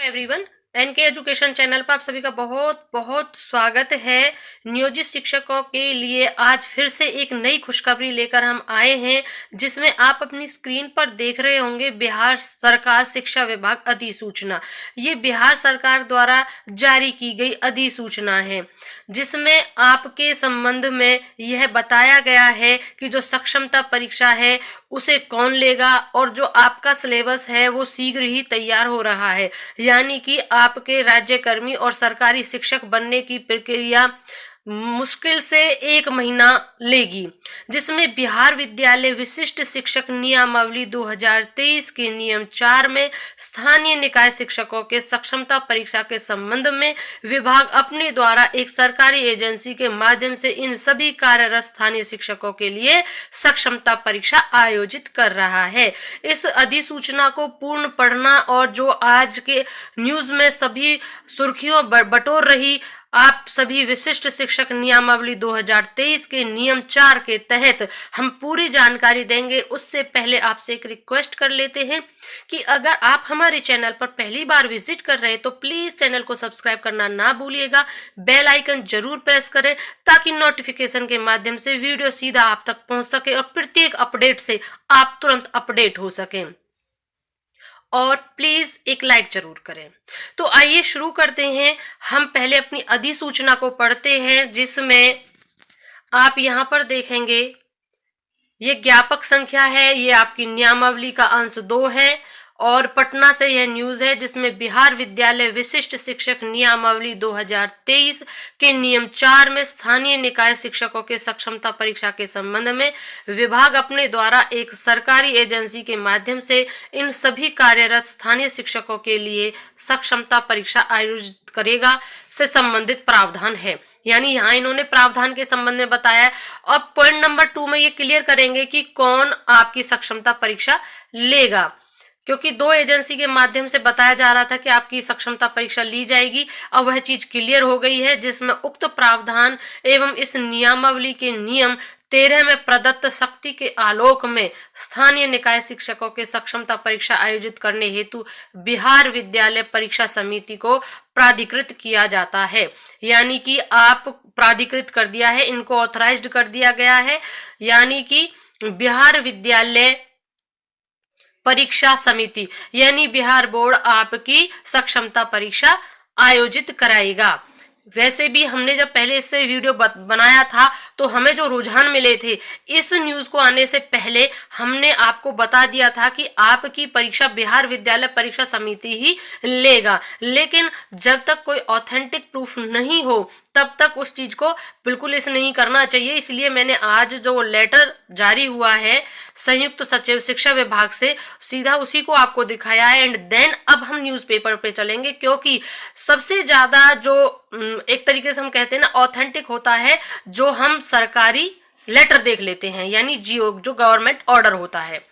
Everyone, N K education channel पर आप सभी का बहुत बहुत स्वागत है। नियोजित शिक्षकों के लिए आज फिर से एक नई खुशखबरी लेकर हम आए हैं, जिसमें आप अपनी स्क्रीन पर देख रहे होंगे बिहार सरकार शिक्षा विभाग अधिसूचना। ये बिहार सरकार द्वारा जारी की गई अधिसूचना है, जिसमें आपके संबंध में यह बताया गया है कि जो सक्षमता परीक्षा है उसे कौन लेगा और जो आपका सिलेबस है वो शीघ्र ही तैयार हो रहा है। यानी कि आपके राज्यकर्मी और सरकारी शिक्षक बनने की प्रक्रिया मुश्किल से 1 महीना लेगी, जिसमें बिहार विद्यालय विशिष्ट शिक्षक नियमावली 2023 के नियम 4 में स्थानीय निकाय शिक्षकों के सक्षमता परीक्षा के संबंध में विभाग अपने द्वारा एक सरकारी एजेंसी के माध्यम से इन सभी कार्यरत स्थानीय शिक्षकों के लिए सक्षमता परीक्षा आयोजित कर रहा है। इस अधिसूचना को पूर्ण पढ़ना और जो आज के न्यूज में सभी सुर्खियों बटोर रही, आप सभी विशिष्ट शिक्षक नियमावली 2023 के नियम 4 के तहत हम पूरी जानकारी देंगे। उससे पहले आपसे एक रिक्वेस्ट कर लेते हैं कि अगर आप हमारे चैनल पर पहली बार विजिट कर रहे हैं तो प्लीज चैनल को सब्सक्राइब करना ना भूलिएगा। बेल आइकन जरूर प्रेस करें ताकि नोटिफिकेशन के माध्यम से वीडियो सीधा आप तक पहुंच सके और प्रत्येक अपडेट से आप तुरंत अपडेट हो सकें। और प्लीज एक लाइक जरूर करें। तो आइए शुरू करते हैं। हम पहले अपनी अधिसूचना को पढ़ते हैं, जिसमें आप यहां पर देखेंगे ये ज्ञापक संख्या है, ये आपकी नियमावली का अंश 2 है और पटना से यह न्यूज है, जिसमें बिहार विद्यालय विशिष्ट शिक्षक नियमावली 2023 के नियम 4 में स्थानीय निकाय शिक्षकों के सक्षमता परीक्षा के संबंध में विभाग अपने द्वारा एक सरकारी एजेंसी के माध्यम से इन सभी कार्यरत स्थानीय शिक्षकों के लिए सक्षमता परीक्षा आयोजित करेगा से संबंधित प्रावधान है। यानी यहाँ इन्होंने प्रावधान के संबंध में बताया है। अब पॉइंट नंबर 2 में ये क्लियर करेंगे कि कौन आपकी सक्षमता परीक्षा लेगा, क्योंकि 2 एजेंसी के माध्यम से बताया जा रहा था कि आपकी सक्षमता परीक्षा ली जाएगी। अब वह चीज क्लियर हो गई है, जिसमें उक्त प्रावधान एवं इस नियमावली के नियम 13 में प्रदत्त शक्ति के आलोक में स्थानीय निकाय शिक्षकों के सक्षमता परीक्षा आयोजित करने हेतु बिहार विद्यालय परीक्षा समिति को प्राधिकृत किया जाता है। यानी कि आप प्राधिकृत कर दिया है, इनको ऑथराइज्ड कर दिया गया है। यानी कि बिहार विद्यालय परीक्षा समिति यानी बिहार बोर्ड आपकी सक्षमता परीक्षा आयोजित कराएगा। वैसे भी हमने जब पहले इससे वीडियो बनाया था तो हमें जो रुझान मिले थे, इस न्यूज को आने से पहले हमने आपको बता दिया था कि आपकी परीक्षा बिहार विद्यालय परीक्षा समिति ही लेगा। लेकिन जब तक कोई ऑथेंटिक प्रूफ नहीं हो तब तक उस चीज को बिल्कुल ऐसे नहीं करना चाहिए। इसलिए मैंने आज जो लेटर जारी हुआ है संयुक्त सचिव शिक्षा विभाग से, सीधा उसी को आपको दिखाया है। एंड देन अब हम न्यूज़पेपर पे चलेंगे, क्योंकि सबसे ज्यादा जो एक तरीके से हम कहते हैं ना ऑथेंटिक होता है जो हम सरकारी लेटर देख लेते हैं, यानी जीओ जो गवर्नमेंट ऑर्डर होता है।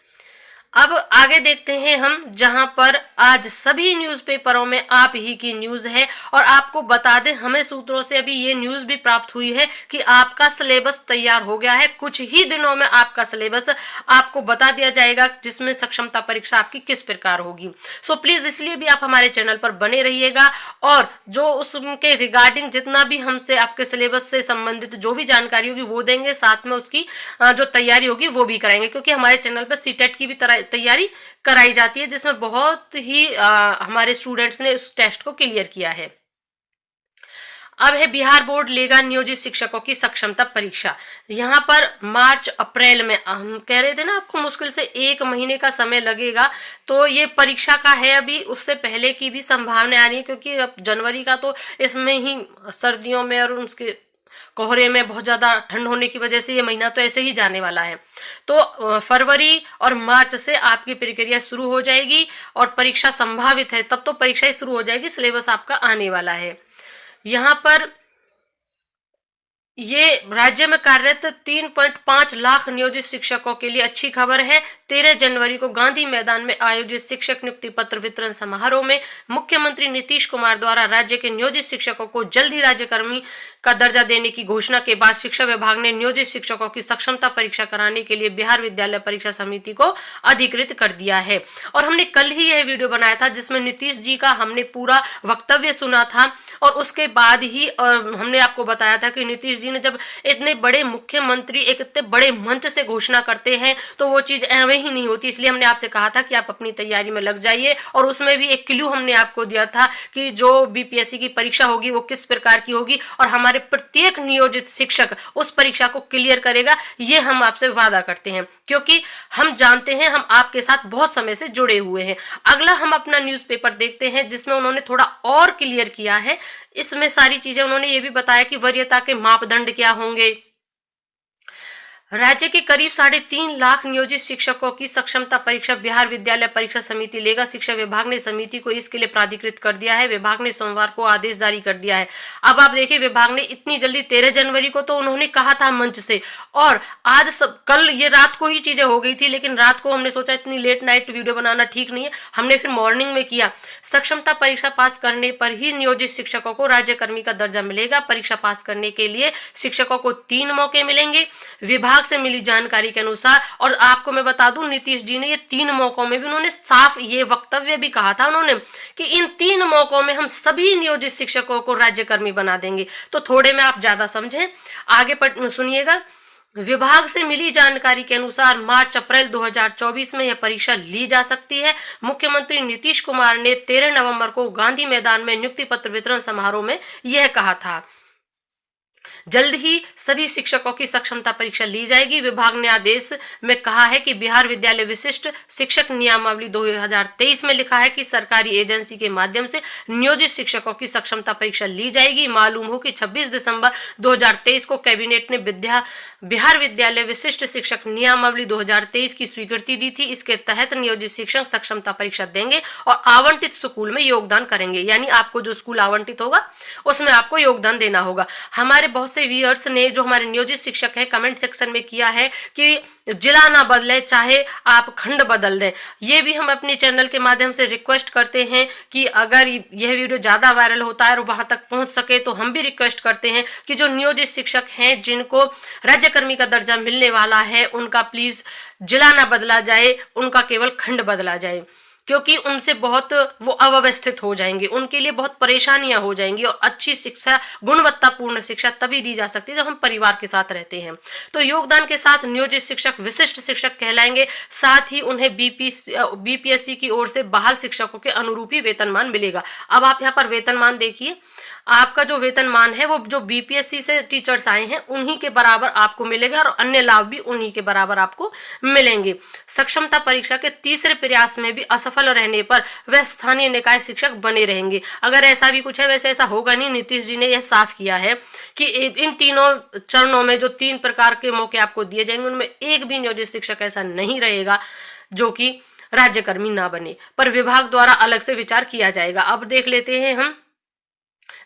अब आगे देखते हैं हम, जहां पर आज सभी न्यूज़पेपरों में आप ही की न्यूज है। और आपको बता दें, हमें सूत्रों से अभी ये न्यूज भी प्राप्त हुई है कि आपका सिलेबस तैयार हो गया है। कुछ ही दिनों में आपका सिलेबस आपको बता दिया जाएगा, जिसमें सक्षमता परीक्षा आपकी किस प्रकार होगी। सो प्लीज इसलिए भी आप हमारे चैनल पर बने रहिएगा और जो उसके रिगार्डिंग जितना भी हमसे आपके सिलेबस से संबंधित जो भी जानकारी होगी वो देंगे, साथ में उसकी जो तैयारी होगी वो भी कराएंगे, क्योंकि हमारे चैनल पर सीटेट की भी तैयारी कराई जाती है, जिसमें बहुत ही हमारे स्टूडेंट्स ने उस टेस्ट को क्लियर किया है। अब है बिहार बोर्ड लेगा नियोजित शिक्षकों की सक्षमता परीक्षा। यहाँ पर मार्च अप्रैल में, हम कह रहे थे ना आपको मुश्किल से 1 महीने का समय लगेगा, तो ये परीक्षा का है। अभी उससे पहले की भी संभावना आ रही है, क्योंकि अब जनवरी का तो इसमें ही सर्दियों में और उसके कोहरे में बहुत ज्यादा ठंड होने की वजह से ये महीना तो ऐसे ही जाने वाला है। तो फरवरी और मार्च से आपकी प्रक्रिया शुरू हो जाएगी और परीक्षा संभावित है, तब तो परीक्षा ही शुरू हो जाएगी, सिलेबस आपका आने वाला है। यहाँ पर ये राज्य में कार्यरत 3.5 लाख नियोजित शिक्षकों के लिए अच्छी खबर है। 13 जनवरी को गांधी मैदान में आयोजित शिक्षक नियुक्ति पत्र वितरण समारोह में मुख्यमंत्री नीतीश कुमार द्वारा राज्य के नियोजित शिक्षकों को जल्द ही राज्यकर्मी का दर्जा देने की घोषणा के बाद शिक्षा विभाग ने नियोजित शिक्षकों की सक्षमता परीक्षा कराने के लिए बिहार विद्यालय परीक्षा समिति को अधिकृत कर दिया है। और हमने कल ही यह वीडियो बनाया था जिसमें नीतीश जी का हमने पूरा वक्तव्य सुना था, और उसके बाद ही हमने आपको बताया था कि नीतीश जी ने जब इतने बड़े मुख्यमंत्री एक इतने बड़े मंच से घोषणा करते हैं तो वो चीज एवं ही नहीं होती। इसलिए हमने आपसे कहा था कि आप अपनी तैयारी में लग जाइए, और उसमें भी एक क्लू हमने आपको दिया था कि जो बीपीएससी की परीक्षा होगी वो किस प्रकार की होगी, और हमारे प्रत्येक नियोजित शिक्षक उस परीक्षा को क्लियर करेगा, ये हम आपसे वादा करते हैं, क्योंकि हम जानते हैं हम आपके साथ बहुत समय से जुड़े हुए हैं। अगला हम अपना न्यूज़पेपर देखते हैं जिसमें उन्होंने थोड़ा और क्लियर किया है। इसमें सारी चीजें उन्होंने ये भी बताया कि वरीयता के मापदंड क्या होंगे। राज्य के करीब 3.5 लाख नियोजित शिक्षकों की सक्षमता परीक्षा बिहार विद्यालय परीक्षा समिति लेगा। शिक्षा विभाग ने समिति को इसके लिए प्राधिकृत कर दिया है। विभाग ने सोमवार को आदेश जारी कर दिया है। अब आप देखिए, विभाग ने इतनी जल्दी 13 जनवरी को तो उन्होंने कहा था मंच से, और आज कल ये रात को ही चीजें हो गई थी, लेकिन रात को हमने सोचा इतनी लेट नाइट वीडियो बनाना ठीक नहीं है, हमने फिर मॉर्निंग में किया। सक्षमता परीक्षा पास करने पर ही नियोजित शिक्षकों को राज्यकर्मी का दर्जा मिलेगा। परीक्षा पास करने के लिए शिक्षकों को 3 मौके मिलेंगे विभाग से मिली जानकारी के अनुसार। और आपको मैं बता दूं, नीतीश जी ने ये 3 मौकों में भी उन्होंने साफ ये वक्तव्य भी कहा था उन्होंने कि इन 3 मौकों में हम सभी नियोजित शिक्षकों को राज्यकर्मी बना देंगे। तो थोड़े में आप ज्यादा समझें, आगे सुनिएगा। विभाग से मिली जानकारी के अनुसार मार्च अप्रैल 2024 में यह परीक्षा ली जा सकती है। मुख्यमंत्री नीतीश कुमार ने 13 नवंबर को गांधी मैदान में नियुक्ति पत्र वितरण समारोह में यह कहा था। जल्द ही सभी शिक्षकों की सक्षमता परीक्षा ली जाएगी। विभाग ने आदेश में कहा है कि बिहार विद्यालय विशिष्ट शिक्षक नियमावली 2023 में लिखा है कि सरकारी एजेंसी के माध्यम से नियोजित शिक्षकों की सक्षमता परीक्षा ली जाएगी। मालूम हो कि 26 दिसंबर 2023 को कैबिनेट ने बिहार विद्यालय विशिष्ट शिक्षक नियमावली 2023 की स्वीकृति दी थी। इसके तहत नियोजित शिक्षक सक्षमता परीक्षा देंगे और आवंटित स्कूल में योगदान करेंगे, यानी आपको जो स्कूल आवंटित होगा उसमें आपको योगदान देना होगा। हमारे बहुत से व्यूअर्स ने, जो हमारे नियोजित शिक्षक है, कमेंट सेक्शन में किया है कि जिला ना बदले, चाहे आप खंड बदल दें। ये भी हम अपने चैनल के माध्यम से रिक्वेस्ट करते हैं कि अगर यह वीडियो ज़्यादा वायरल होता है और वहां तक पहुंच सके तो हम भी रिक्वेस्ट करते हैं कि जो नियोजित शिक्षक हैं जिनको राज्यकर्मी का दर्जा मिलने वाला है, उनका प्लीज जिला ना बदला जाए, उनका केवल खंड बदला जाए, क्योंकि उनसे बहुत वो अव्यवस्थित हो जाएंगे, उनके लिए बहुत परेशानियां हो जाएंगी। और अच्छी शिक्षा, गुणवत्तापूर्ण शिक्षा तभी दी जा सकती है जब हम परिवार के साथ रहते हैं। तो योगदान के साथ नियोजित शिक्षक विशिष्ट शिक्षक कहलाएंगे। साथ ही उन्हें बीपीएससी की ओर से बहाल शिक्षकों के अनुरूप ही वेतनमान मिलेगा। अब आप यहाँ पर वेतनमान देखिए, आपका जो वेतनमान है वो जो बीपीएससी से टीचर्स आए हैं उन्हीं के बराबर आपको मिलेगा, और अन्य लाभ भी उन्हीं के बराबर आपको मिलेंगे। सक्षमता परीक्षा के तीसरे प्रयास में भी असफल रहने पर वह स्थानीय निकाय शिक्षक बने रहेंगे। अगर ऐसा भी कुछ है, वैसे ऐसा होगा नहीं, नीतीश जी ने यह साफ किया है कि इन तीनों चरणों में जो 3 प्रकार के मौके आपको दिए जाएंगे उनमें एक भी नियोजित शिक्षक ऐसा नहीं रहेगा जो कि राज्यकर्मी ना बने, पर विभाग द्वारा अलग से विचार किया जाएगा। अब देख लेते हैं हम,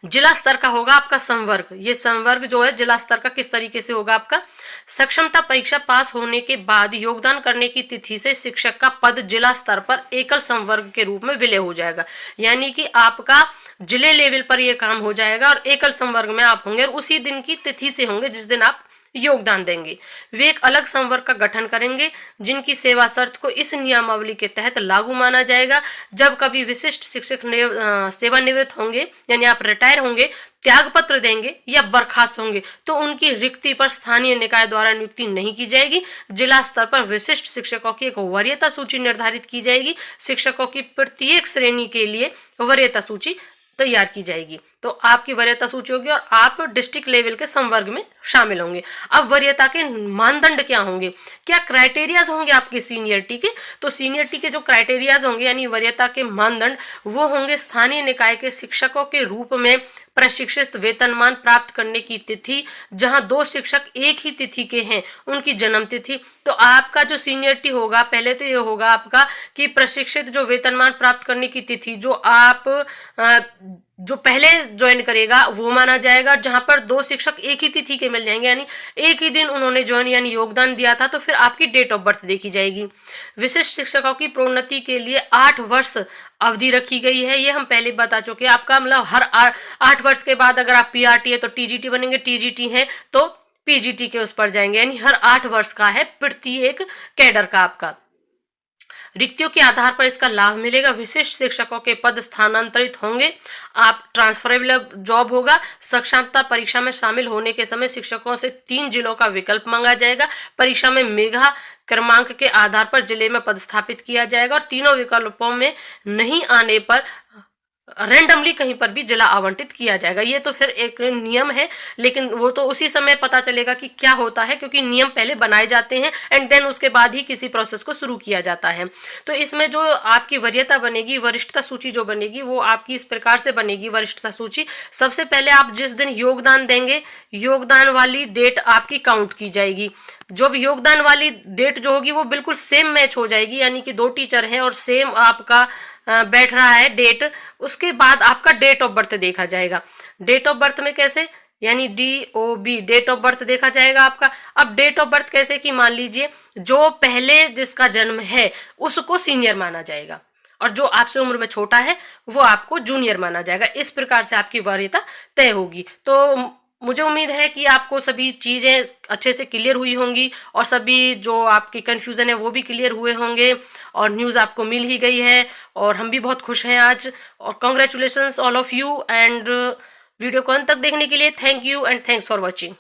जिला स्तर का होगा आपका संवर्ग। ये संवर्ग जो है जिला स्तर का किस तरीके से होगा आपका। सक्षमता परीक्षा पास होने के बाद योगदान करने की तिथि से शिक्षक का पद जिला स्तर पर एकल संवर्ग के रूप में विलय हो जाएगा, यानी कि आपका जिले लेवल पर यह काम हो जाएगा और एकल संवर्ग में आप होंगे, और उसी दिन की तिथि से होंगे जिस दिन आप योगदान देंगे। वे एक अलग संवर्ग का गठन करेंगे जिनकी सेवा शर्त को इस नियमावली के तहत लागू माना जाएगा। जब कभी विशिष्ट शिक्षक सेवानिवृत्त होंगे, यानी आप रिटायर होंगे, त्याग पत्र देंगे या बर्खास्त होंगे, तो उनकी रिक्ति पर स्थानीय निकाय द्वारा नियुक्ति नहीं की जाएगी। जिला स्तर पर विशिष्ट शिक्षकों की एक वरीयता सूची निर्धारित की जाएगी। शिक्षकों की प्रत्येक श्रेणी के लिए वरीयता सूची तैयार की जाएगी। तो आपकी वरीयता सूची होगी और आप डिस्ट्रिक्ट लेवल के संवर्ग में शामिल होंगे। अब वरीयता के मानदंड क्या होंगे, क्या क्राइटेरियाज होंगे आपके सीनियरिटी के। तो सीनियरिटी के जो क्राइटेरियाज होंगे यानी वरीयता के मानदंड, वो होंगे स्थानीय निकाय के शिक्षकों के रूप में प्रशिक्षित वेतनमान प्राप्त करने की तिथि, जहां 2 शिक्षक एक ही तिथि के हैं उनकी जन्म तिथि। तो आपका जो सीनियरिटी होगा, पहले तो ये होगा आपका कि प्रशिक्षित जो वेतनमान प्राप्त करने की तिथि, जो आप जो पहले ज्वाइन करेगा वो माना जाएगा। जहां पर 2 शिक्षक एक ही तिथि के मिल जाएंगे, यानी एक ही दिन उन्होंने ज्वाइन यानी योगदान दिया था, तो फिर आपकी डेट ऑफ बर्थ देखी जाएगी। विशिष्ट शिक्षकों की प्रोन्नति के लिए 8 वर्ष अवधि रखी गई है, ये हम पहले बता चुके हैं। आपका मतलब हर 8 वर्ष के बाद अगर आप पीआरटी है तो टीजीटी बनेंगे, टीजीटी है तो पीजीटी के उस पर जाएंगे, यानी हर 8 वर्ष का है प्रत्येक कैडर का आपका। रिक्तियों के आधार पर इसका लाभ मिलेगा। विशिष्ट शिक्षकों के पद स्थानांतरित होंगे, आप ट्रांसफरेबल जॉब होगा। साक्षरता परीक्षा में शामिल होने के समय शिक्षकों से 3 जिलों का विकल्प मांगा जाएगा। परीक्षा में मेगा क्रमांक के आधार पर जिले में पदस्थापित किया जाएगा और तीनों विकल्पों में नहीं आने पर रैंडमली कहीं पर भी जिला आवंटित किया जाएगा। ये तो फिर एक नियम है, लेकिन वो तो उसी समय पता चलेगा कि क्या होता है, क्योंकि नियम पहले बनाए जाते हैं एंड देन उसके बाद ही किसी प्रोसेस को शुरू किया जाता है। तो इसमें जो आपकी वरीयता बनेगी, वरिष्ठता सूची जो बनेगी, वो आपकी इस प्रकार से बनेगी। वरिष्ठता सूची सबसे पहले आप जिस दिन योगदान देंगे, योगदान वाली डेट आपकी काउंट की जाएगी। जो भी योगदान वाली डेट जो होगी वो बिल्कुल सेम मैच हो जाएगी, यानी कि 2 टीचर हैं और सेम आपका बैठ रहा है डेट। उसके बाद आपका डेट ऑफ बर्थ देखा जाएगा। डेट ऑफ बर्थ में कैसे, यानी DOB डेट ऑफ बर्थ देखा जाएगा आपका। अब डेट ऑफ बर्थ कैसे कि मान लीजिए जो पहले जिसका जन्म है उसको सीनियर माना जाएगा और जो आपसे उम्र में छोटा है वो आपको जूनियर माना जाएगा। इस प्रकार से आपकी वरीयता तय होगी। तो मुझे उम्मीद है कि आपको सभी चीज़ें अच्छे से क्लियर हुई होंगी और सभी जो आपकी कन्फ्यूज़न है वो भी क्लियर हुए होंगे और न्यूज़ आपको मिल ही गई है और हम भी बहुत खुश हैं आज। और congratulations all of you. And video को अंत तक देखने के लिए thank you and thanks for watching.